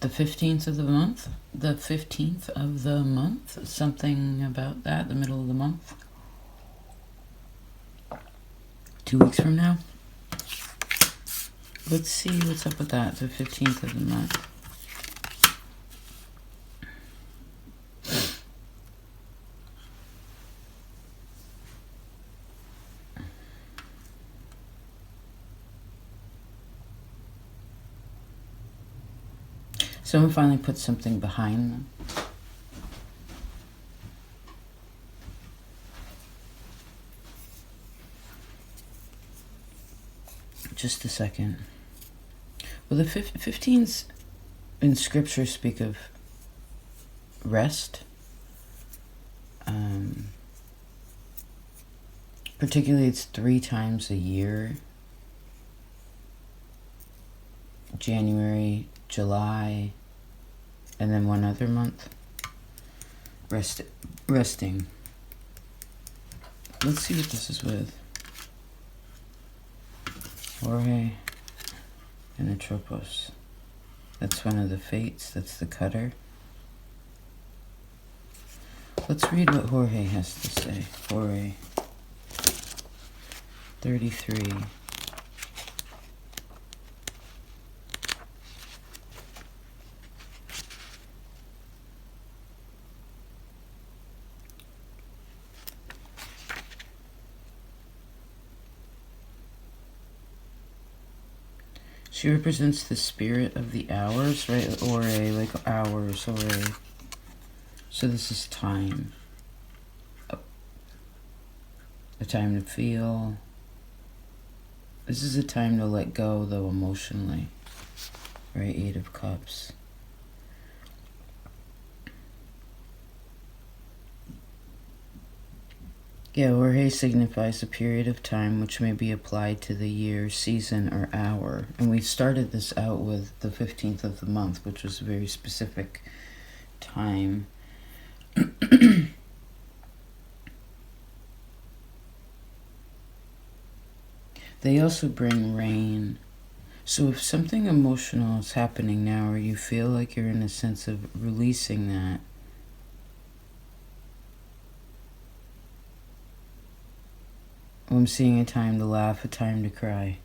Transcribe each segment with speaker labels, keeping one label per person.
Speaker 1: The 15th of the month? The 15th of the month? Something about that, the middle of the month? 2 weeks from now? Let's see what's up with that, the 15th of the month. Someone finally put something behind them. Just a second. Well, the 15s in Scripture speak of rest. Particularly, it's 3 times a year. January, July, and then one other month. Resting. Let's see what this is with. Jorge and Atropos. That's one of the fates. That's the cutter. Let's read what Jorge has to say. Jorge. 33. She represents the spirit of the hours, right? Ore, like hours, ore. So this is time. A time to feel. This is a time to let go, though, emotionally. Right? 8 of Cups. Yeah, Jorge signifies a period of time which may be applied to the year, season, or hour. And we started this out with the 15th of the month, which was a very specific time. They also bring rain. So if something emotional is happening now, or you feel like you're in a sense of releasing that, I'm seeing a time to laugh, a time to cry.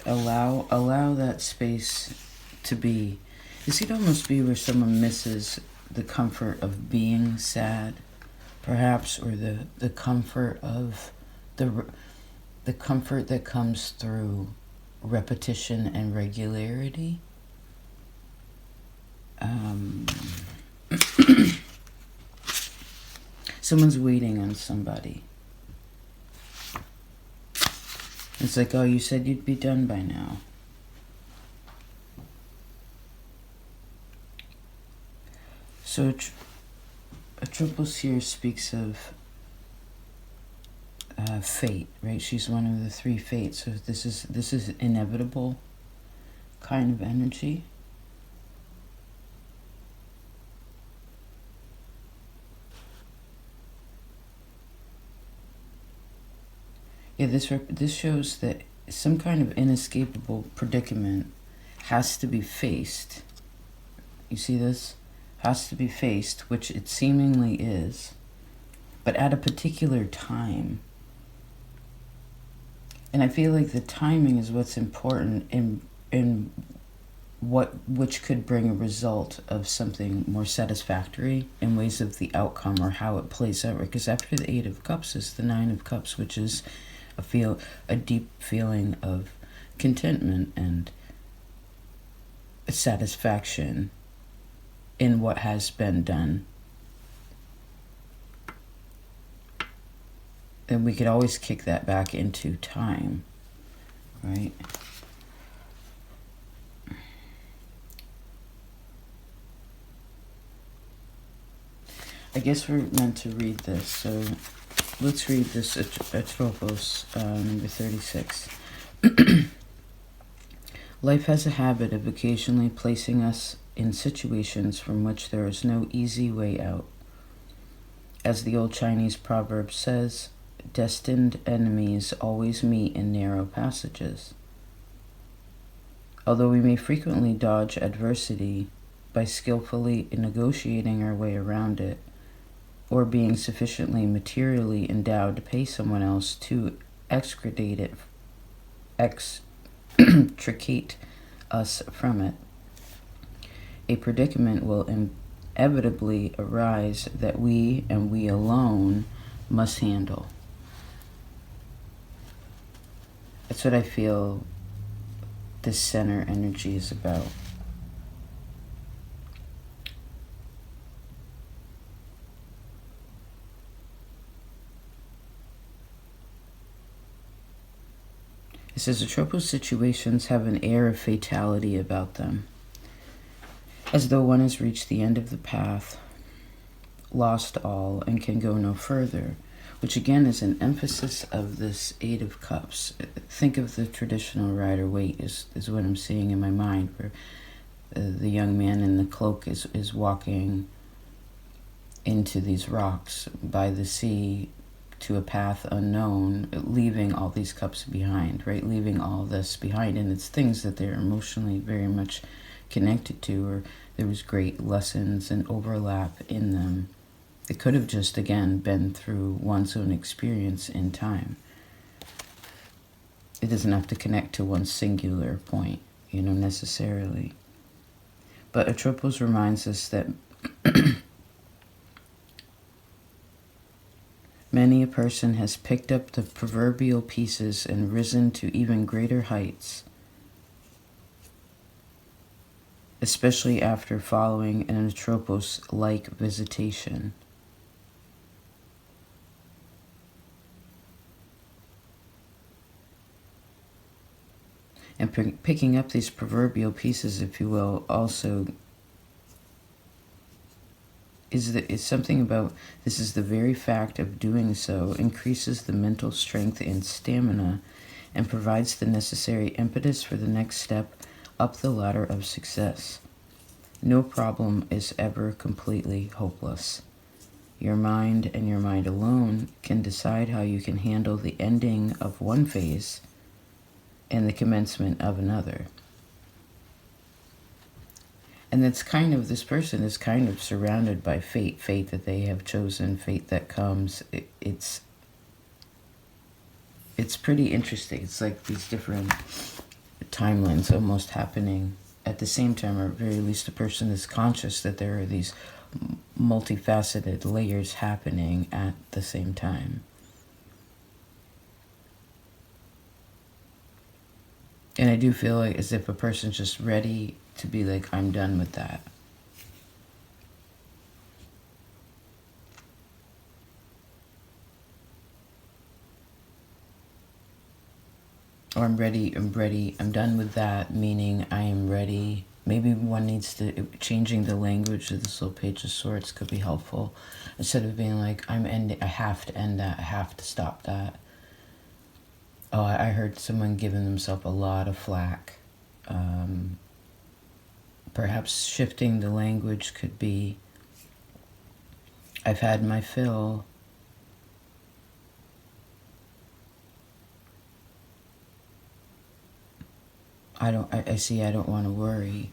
Speaker 1: Allow that space to be. You see, it almost be where someone misses the comfort of being sad, perhaps, or the comfort of the comfort that comes through repetition and regularity. Someone's waiting on somebody. It's like, oh, you said you'd be done by now. So Atropos here speaks of fate, right? She's one of the 3 fates. So this is inevitable kind of energy. Yeah, this shows that some kind of inescapable predicament has to be faced. You see this? Has to be faced, which it seemingly is, but at a particular time. And I feel like the timing is what's important in which could bring a result of something more satisfactory in ways of the outcome or how it plays out. Because after the 8 of Cups is the 9 of Cups, which is a deep feeling of contentment and satisfaction in what has been done. And we could always kick that back into time, right? I guess we're meant to read this, so let's read this Atropos, number 36. Life has a habit of occasionally placing us in situations from which there is no easy way out. As the old Chinese proverb says, destined enemies always meet in narrow passages. Although we may frequently dodge adversity by skillfully negotiating our way around it, or being sufficiently materially endowed to pay someone else to extricate us from it, a predicament will inevitably arise that we and we alone must handle. That's what I feel this center energy is about. It says Atropos situations have an air of fatality about them, as though one has reached the end of the path, lost all, and can go no further, which again is an emphasis of this Eight of Cups. Think of the traditional Rider-Waite is what I'm seeing in my mind, where the young man in the cloak is walking into these rocks by the sea to a path unknown, leaving all these cups behind, right? Leaving all this behind. And it's things that they're emotionally very much connected to, or there was great lessons and overlap in them. It could have just, again, been through one's own experience in time. It doesn't have to connect to one singular point, necessarily. But Atropos reminds us that many a person has picked up the proverbial pieces and risen to even greater heights, especially after following an Atropos-like visitation. And picking up these proverbial pieces, if you will, also is something about, this is the very fact of doing so increases the mental strength and stamina and provides the necessary impetus for the next step up the ladder of success. No problem is ever completely hopeless. Your mind and your mind alone can decide how you can handle the ending of one phase and the commencement of another. And that's kind of, this person is kind of surrounded by fate that they have chosen, fate that comes. It's pretty interesting. It's like these different timelines almost happening at the same time, or at very least the person is conscious that there are these multifaceted layers happening at the same time. And I do feel like as if a person's just ready to be like, I'm done with that. Or I'm done with that, meaning I am ready. Maybe one needs to, changing the language of this little Page of Swords could be helpful. Instead of being like, I have to end that, I have to stop that. Oh, I heard someone giving themselves a lot of flack. Perhaps shifting the language could be, I've had my fill. I don't want to worry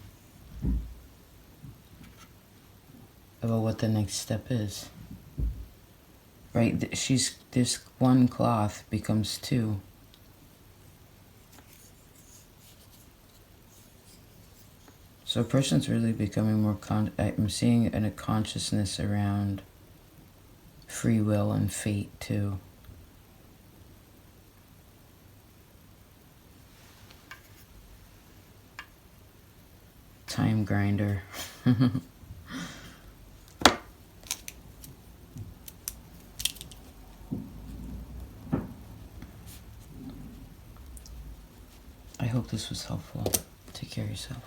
Speaker 1: about what the next step is. Right? This one cloth becomes two. So a person's really becoming more I'm seeing a consciousness around free will and fate too. Time grinder. I hope this was helpful. Take care of yourself.